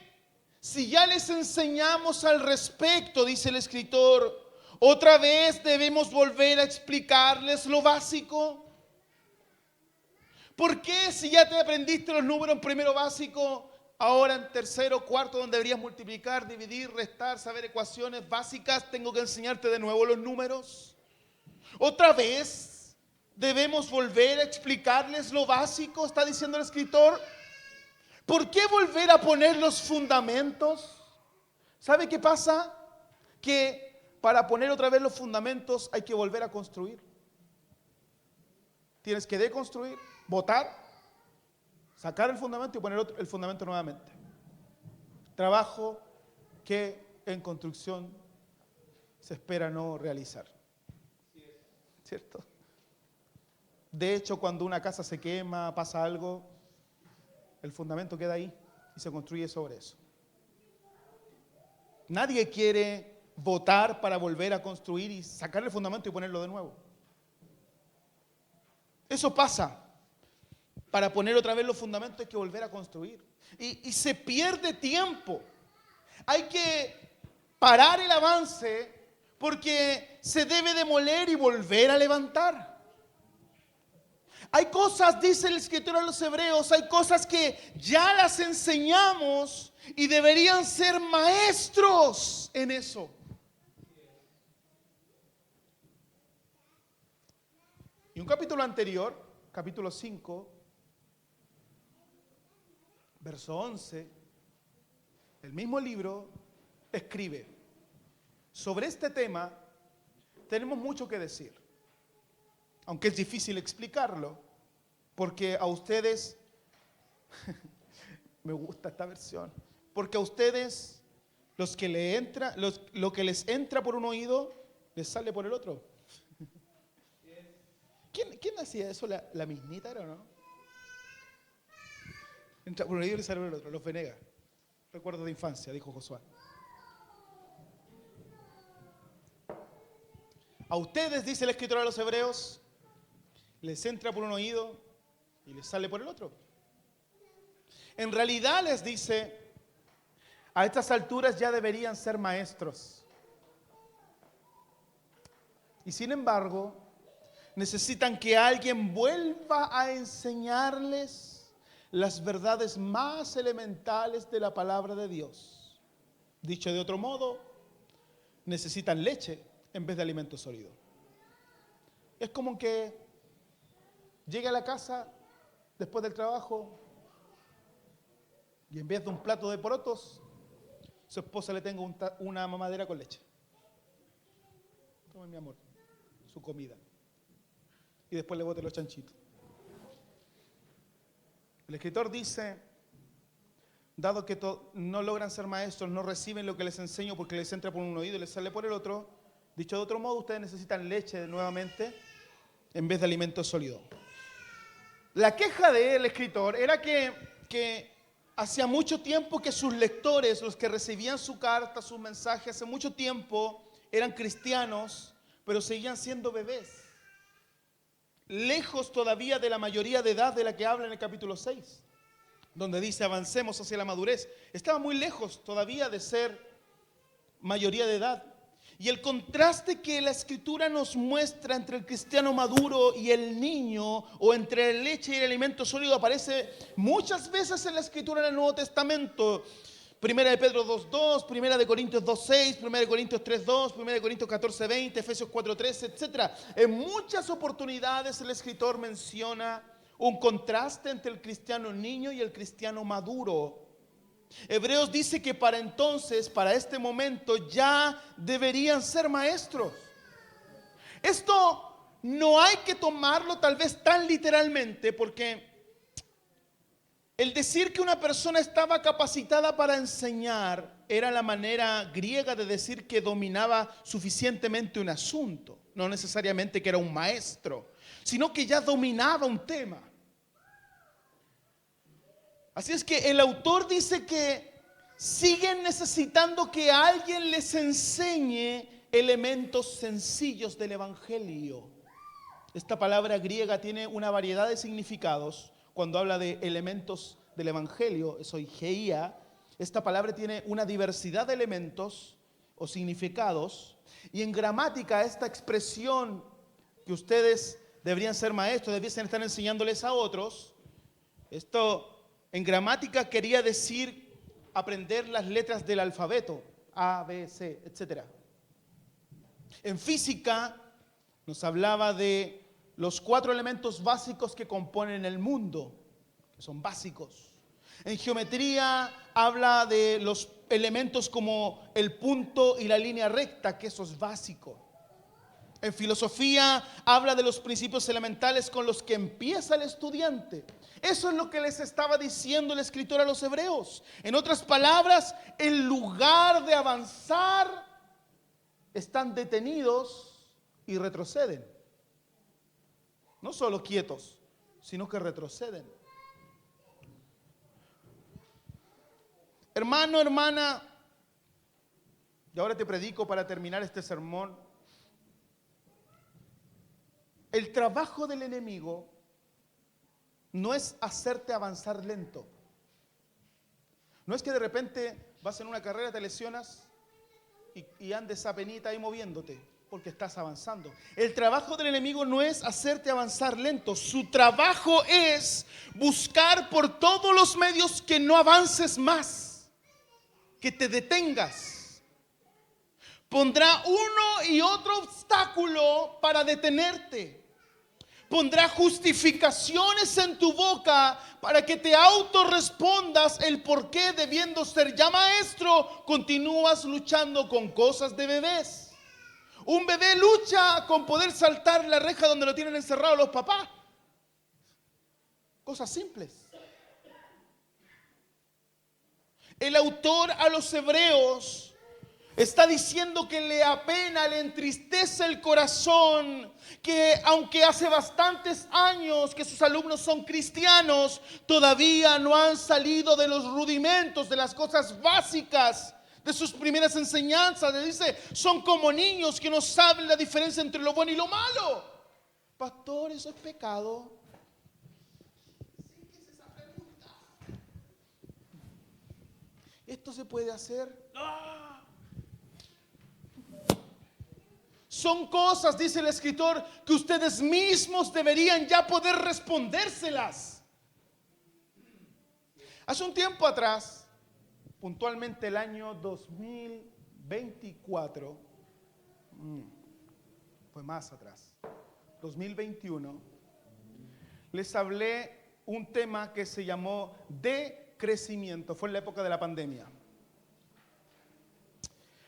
Si ya les enseñamos al respecto, dice el escritor, ¿otra vez debemos volver a explicarles lo básico? ¿Por qué, si ya te aprendiste los números en primero básico, ahora en tercero, cuarto, donde deberías multiplicar, dividir, restar, saber ecuaciones básicas, tengo que enseñarte de nuevo los números? ¿Otra vez debemos volver a explicarles lo básico? Está diciendo el escritor. ¿Por qué volver a poner los fundamentos? ¿Sabe qué pasa? Que para poner otra vez los fundamentos hay que volver a construir. Tienes que deconstruir, botar, sacar el fundamento y poner el fundamento nuevamente. Trabajo que en construcción se espera no realizar. ¿Cierto? De hecho, cuando una casa se quema, pasa algo, el fundamento queda ahí y se construye sobre eso. Nadie quiere botar para volver a construir y sacar el fundamento y ponerlo de nuevo. Eso pasa. Para poner otra vez los fundamentos hay que volver a construir. Y se pierde tiempo. Hay que parar el avance porque se debe demoler y volver a levantar. Hay cosas, dice el escritor a los Hebreos, hay cosas que ya las enseñamos y deberían ser maestros en eso. Y un capítulo anterior, capítulo 5, verso 11, el mismo libro escribe: sobre este tema tenemos mucho que decir, aunque es difícil explicarlo, porque a ustedes, me gusta esta versión, porque a ustedes lo que les entra por un oído, les sale por el otro. ¿Quién hacía eso? ¿La misnita era o no? Entra por un oído y le sale por el otro, los Venegas. Recuerdo de infancia, dijo Josué. A ustedes, dice el escritor a los Hebreos, les entra por un oído y les sale por el otro. En realidad les dice, a estas alturas ya deberían ser maestros. Y sin embargo, necesitan que alguien vuelva a enseñarles las verdades más elementales de la palabra de Dios. Dicho de otro modo, necesitan leche en vez de alimento sólido. Es como que llegue a la casa después del trabajo y en vez de un plato de porotos, su esposa le tenga una mamadera con leche. Tome, mi amor, su comida. Y después le bote los chanchitos. El escritor dice, dado que no logran ser maestros, no reciben lo que les enseño porque les entra por un oído y les sale por el otro, dicho de otro modo, ustedes necesitan leche nuevamente en vez de alimento sólido. La queja del escritor era que hacía mucho tiempo que sus lectores, los que recibían su carta, sus mensajes, hace mucho tiempo eran cristianos, pero seguían siendo bebés. Lejos todavía de la mayoría de edad de la que habla en el capítulo 6, donde dice avancemos hacia la madurez. Estaba muy lejos todavía de ser mayoría de edad. Y el contraste que la Escritura nos muestra entre el cristiano maduro y el niño, o entre la leche y el alimento sólido, aparece muchas veces en la Escritura en el Nuevo Testamento. Primera de Pedro 2:2, Primera de Corintios 2:6, Primera de Corintios 3:2, Primera de Corintios 14:20, Efesios 4:13, etc. En muchas oportunidades el escritor menciona un contraste entre el cristiano niño y el cristiano maduro. Hebreos dice que para entonces, para este momento, ya deberían ser maestros. Esto no hay que tomarlo tal vez tan literalmente, porque el decir que una persona estaba capacitada para enseñar era la manera griega de decir que dominaba suficientemente un asunto. No necesariamente que era un maestro, sino que ya dominaba un tema. Así es que el autor dice que siguen necesitando que alguien les enseñe elementos sencillos del evangelio. Esta palabra griega tiene una variedad de significados. Cuando habla de elementos del evangelio, soigeia, esta palabra tiene una diversidad de elementos o significados. Y en gramática, esta expresión que ustedes deberían ser maestros, deberían estar enseñándoles a otros, esto en gramática quería decir aprender las letras del alfabeto, A, B, C, etc. En física nos hablaba de los 4 elementos básicos que componen el mundo, que son básicos. En geometría habla de los elementos como el punto y la línea recta, que eso es básico. En filosofía habla de los principios elementales con los que empieza el estudiante. Eso es lo que les estaba diciendo el escritor a los hebreos. En otras palabras, en lugar de avanzar, están detenidos y retroceden. No solo quietos, sino que retroceden. Hermano, hermana, y ahora te predico para terminar este sermón. El trabajo del enemigo no es hacerte avanzar lento. No es que de repente vas en una carrera, te lesionas y andes a penita ahí moviéndote, porque estás avanzando. El trabajo del enemigo no es hacerte avanzar lento. Su trabajo es buscar por todos los medios que no avances más, que te detengas. Pondrá uno y otro obstáculo para detenerte. Pondrá justificaciones en tu boca para que te autorrespondas el por qué, debiendo ser ya maestro, continúas luchando con cosas de bebés. Un bebé lucha con poder saltar la reja donde lo tienen encerrado los papás. Cosas simples. El autor a los hebreos está diciendo que le apena, le entristece el corazón, que aunque hace bastantes años que sus alumnos son cristianos, todavía no han salido de los rudimentos, de las cosas básicas, de sus primeras enseñanzas. Le dice, son como niños que no saben la diferencia entre lo bueno y lo malo. Pastor, ¿eso es pecado? ¿Esto se puede hacer? ¡No! Son cosas, dice el escritor, que ustedes mismos deberían ya poder respondérselas. Hace un tiempo atrás, puntualmente el año 2024, fue más atrás, 2021, les hablé un tema que se llamó decrecimiento, fue en la época de la pandemia.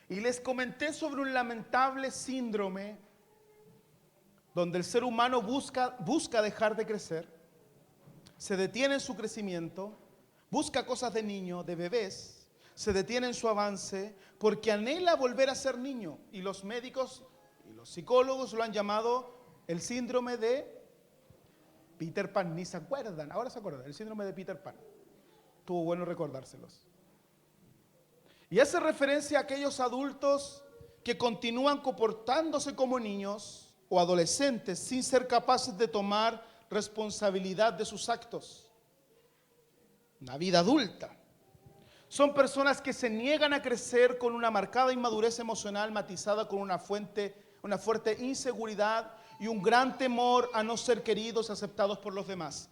Y les comenté sobre un lamentable síndrome donde el ser humano busca dejar de crecer, se detiene en su crecimiento, busca cosas de niño, de bebés, se detiene en su avance porque anhela volver a ser niño. Y los médicos y los psicólogos lo han llamado el síndrome de Peter Pan. Ni se acuerdan, ahora se acuerdan, el síndrome de Peter Pan. Estuvo bueno recordárselos. Y hace referencia a aquellos adultos que continúan comportándose como niños o adolescentes sin ser capaces de tomar responsabilidad de sus actos. Una vida adulta. Son personas que se niegan a crecer con una marcada inmadurez emocional matizada con una fuerte inseguridad y un gran temor a no ser queridos y aceptados por los demás.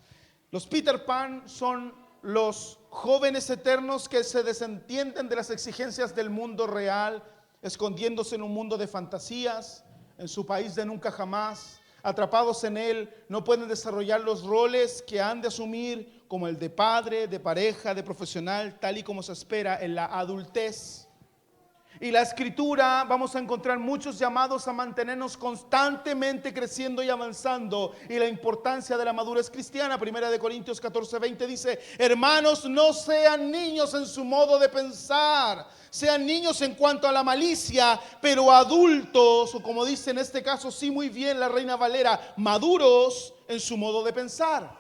Los Peter Pan son los jóvenes eternos que se desentienden de las exigencias del mundo real, escondiéndose en un mundo de fantasías, en su país de nunca jamás, atrapados en él, no pueden desarrollar los roles que han de asumir, como el de padre, de pareja, de profesional, tal y como se espera en la adultez. Y la Escritura, vamos a encontrar muchos llamados a mantenernos constantemente creciendo y avanzando. Y la importancia de la madurez cristiana. 1 Corintios 14:20 dice: hermanos, no sean niños en su modo de pensar, sean niños en cuanto a la malicia, pero adultos, o como dice en este caso, sí, muy bien la Reina Valera, maduros en su modo de pensar.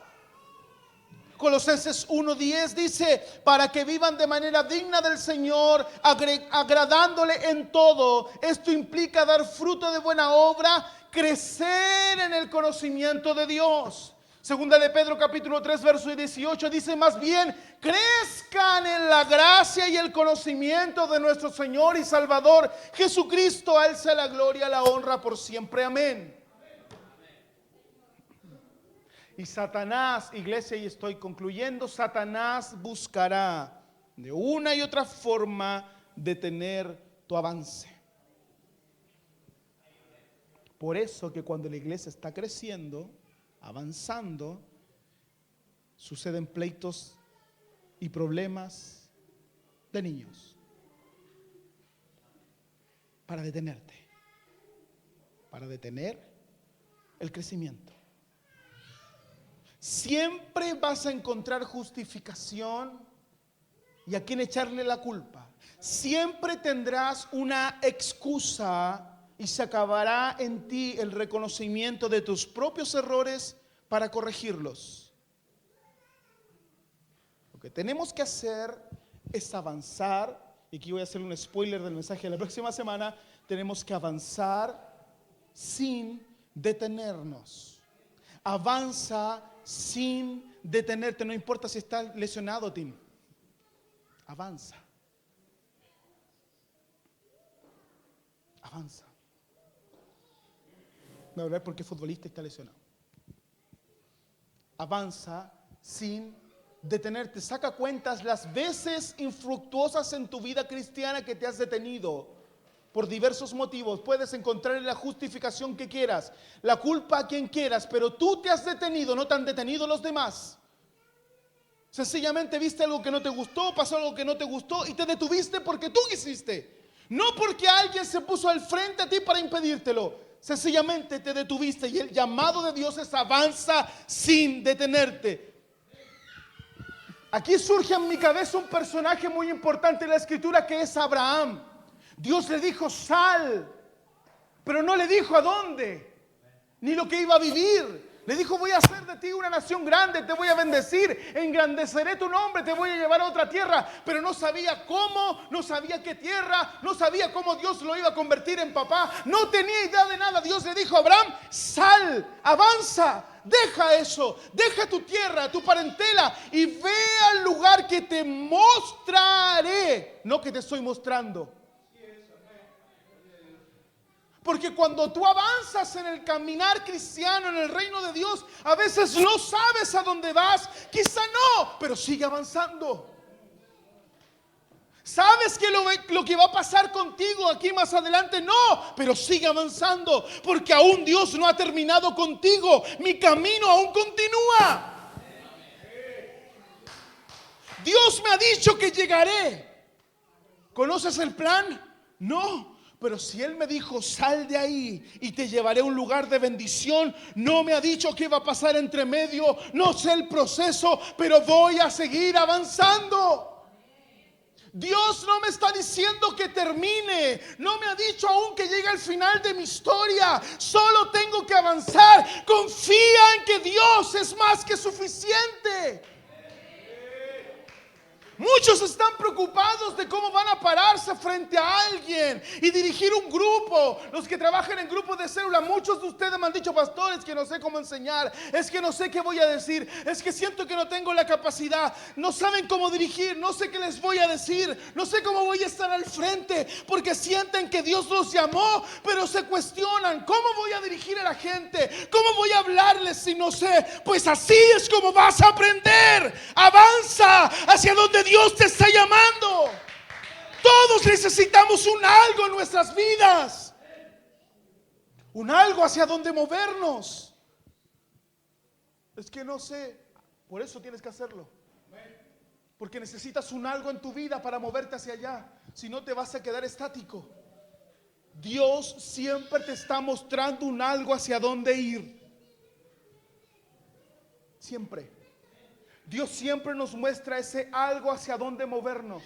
Colosenses 1:10 dice: para que vivan de manera digna del Señor, agradándole en todo. Esto implica dar fruto de buena obra, crecer en el conocimiento de Dios. Segunda de Pedro capítulo 3 verso 18 dice: más bien crezcan en la gracia y el conocimiento de nuestro Señor y Salvador Jesucristo. A Él sea la gloria, la honra por siempre. Amén. Y Satanás, iglesia, y estoy concluyendo, Satanás buscará de una y otra forma detener tu avance. Por eso que cuando la iglesia está creciendo, avanzando, suceden pleitos y problemas de niños. Para detenerte, para detener el crecimiento. Siempre vas a encontrar justificación y a quién echarle la culpa. Siempre tendrás una excusa y se acabará en ti el reconocimiento de tus propios errores para corregirlos. Lo que tenemos que hacer es avanzar, y aquí voy a hacer un spoiler del mensaje de la próxima semana. Tenemos que avanzar sin detenernos. Avanza sin detenerte, no importa si estás lesionado, Tim. Avanza. Avanza. No hablar porque futbolista está lesionado. Avanza sin detenerte. Saca cuentas las veces infructuosas en tu vida cristiana que te has detenido. Por diversos motivos, puedes encontrar la justificación que quieras, la culpa a quien quieras, pero tú te has detenido, no te han detenido los demás. Sencillamente viste algo que no te gustó, pasó algo que no te gustó y te detuviste porque tú quisiste. No porque alguien se puso al frente a ti para impedírtelo. Sencillamente te detuviste y el llamado de Dios es avanza sin detenerte. Aquí surge en mi cabeza un personaje muy importante en la Escritura que es Abraham. Dios le dijo sal, pero no le dijo a dónde, ni lo que iba a vivir. Le dijo: voy a hacer de ti una nación grande, te voy a bendecir, engrandeceré tu nombre, te voy a llevar a otra tierra. Pero no sabía cómo, no sabía qué tierra, no sabía cómo Dios lo iba a convertir en papá. No tenía idea de nada. Dios le dijo a Abraham: sal, avanza, deja eso, deja tu tierra, tu parentela y ve al lugar que te mostraré, no que te estoy mostrando. Porque cuando tú avanzas en el caminar cristiano, en el reino de Dios, a veces no sabes a dónde vas, quizá no, pero sigue avanzando. ¿Sabes que lo que va a pasar contigo aquí más adelante? No, pero sigue avanzando, porque aún Dios no ha terminado contigo. Mi camino aún continúa. Dios me ha dicho que llegaré. ¿Conoces el plan? No. Pero si Él me dijo, sal de ahí y te llevaré a un lugar de bendición, no me ha dicho qué va a pasar entre medio, no sé el proceso, pero voy a seguir avanzando. Dios no me está diciendo que termine, no me ha dicho aún que llegue al final de mi historia, solo tengo que avanzar. Confía en que Dios es más que suficiente. Muchos están preocupados de cómo van a pararse frente a alguien y dirigir un grupo. Los que trabajan en grupos de célula, muchos de ustedes me han dicho, pastores, que no sé cómo enseñar, es que no sé qué voy a decir, es que siento que no tengo la capacidad, no saben cómo dirigir, no sé qué les voy a decir, no sé cómo voy a estar al frente, porque sienten que Dios los llamó, pero se cuestionan, ¿cómo voy a dirigir a la gente? ¿Cómo voy a hablarles si no sé? Pues así es como vas a aprender. Avanza hacia donde Dios te está llamando. Todos necesitamos un algo en nuestras vidas, un algo hacia donde movernos. Es que no sé, por eso tienes que hacerlo, porque necesitas un algo en tu vida para moverte hacia allá. Si no, te vas a quedar estático. Dios siempre te está mostrando un algo hacia dónde ir. Siempre. Dios siempre nos muestra ese algo hacia dónde movernos.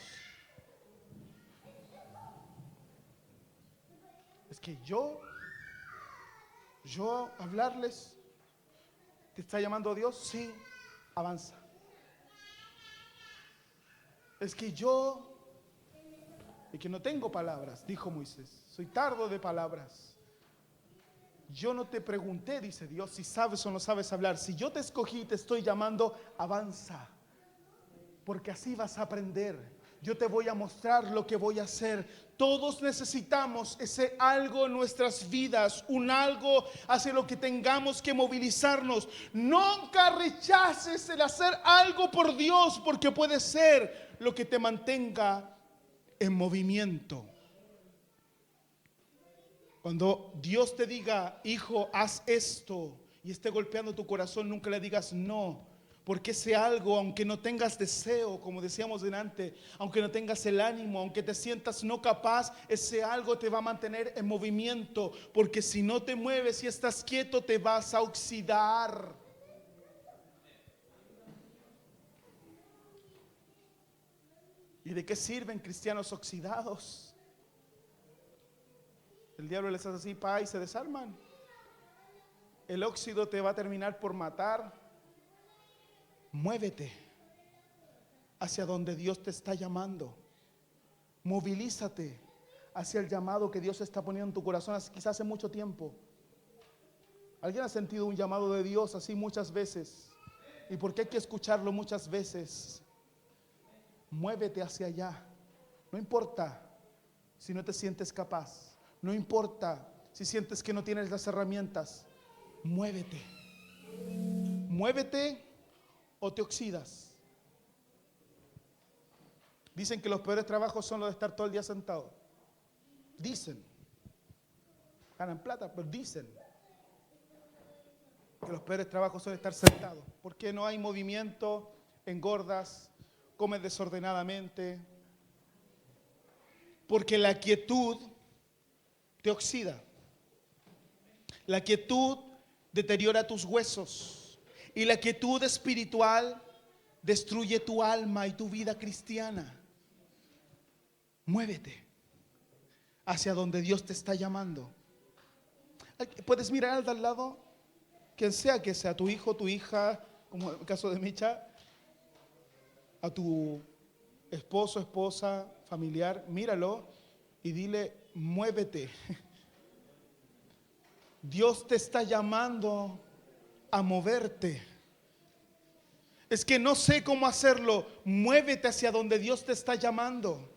Es que yo hablarles, ¿te está llamando Dios? Sí, avanza. Es que no tengo palabras, dijo Moisés, soy tardo de palabras. Yo no te pregunté, dice Dios, si sabes o no sabes hablar. Si yo te escogí y te estoy llamando, avanza, porque así vas a aprender. Yo te voy a mostrar lo que voy a hacer. Todos necesitamos ese algo en nuestras vidas, un algo hacia lo que tengamos que movilizarnos. Nunca rechaces el hacer algo por Dios, porque puede ser lo que te mantenga en movimiento. Cuando Dios te diga, hijo, haz esto, y esté golpeando tu corazón, nunca le digas no, porque ese algo, aunque no tengas deseo, como decíamos delante, aunque no tengas el ánimo, aunque te sientas no capaz, ese algo te va a mantener en movimiento, porque si no te mueves y estás quieto, te vas a oxidar. ¿Y de qué sirven cristianos oxidados? El diablo les hace así, y se desarman. El óxido te va a terminar por matar. Muévete hacia donde Dios te está llamando. Movilízate hacia el llamado que Dios está poniendo en tu corazón, quizás hace mucho tiempo. ¿Alguien ha sentido un llamado de Dios así muchas veces? ¿Y por qué hay que escucharlo muchas veces? Muévete hacia allá. No importa si no te sientes capaz. No importa si sientes que no tienes las herramientas. Muévete. Muévete o te oxidas. Dicen que los peores trabajos son los de estar todo el día sentado. Dicen. Ganan plata, pero dicen que los peores trabajos son estar sentado. Porque no hay movimiento, engordas, comes desordenadamente. Porque la quietud te oxida. La quietud deteriora tus huesos. Y la quietud espiritual destruye tu alma y tu vida cristiana. Muévete hacia donde Dios te está llamando. Puedes mirar al de al lado, quien sea que sea, tu hijo, tu hija, como en el caso de Micha, a tu esposo, esposa, familiar, míralo y dile, muévete. Dios te está llamando a moverte. Es que no sé cómo hacerlo. Muévete hacia donde Dios te está llamando,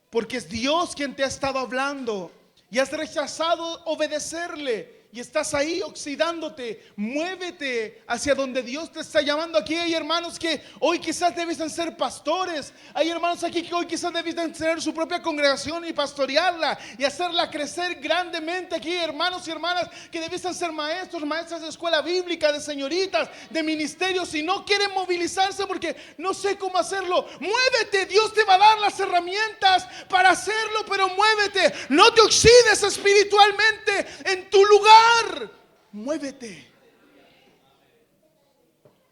porque es Dios quien te ha estado hablando y has rechazado obedecerle. y estás ahí oxidándote, muévete hacia donde Dios te está llamando. Aquí hay hermanos que hoy quizás deben ser pastores. Hay hermanos aquí que hoy quizás deben tener su propia congregación y pastorearla y hacerla crecer grandemente. Aquí hay hermanos y hermanas que deben ser maestros, maestras de escuela bíblica, de señoritas, de ministerios, y no quieren movilizarse porque no sé cómo hacerlo. Muévete, Dios te va a dar las herramientas para hacerlo, pero muévete. No te oxides espiritualmente en tu lugar. Muévete.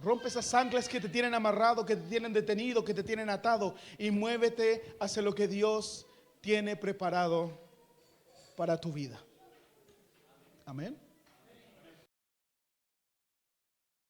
Rompe esas anclas que te tienen amarrado, que te tienen detenido, que te tienen atado, y muévete hacia lo que Dios tiene preparado para tu vida. Amén.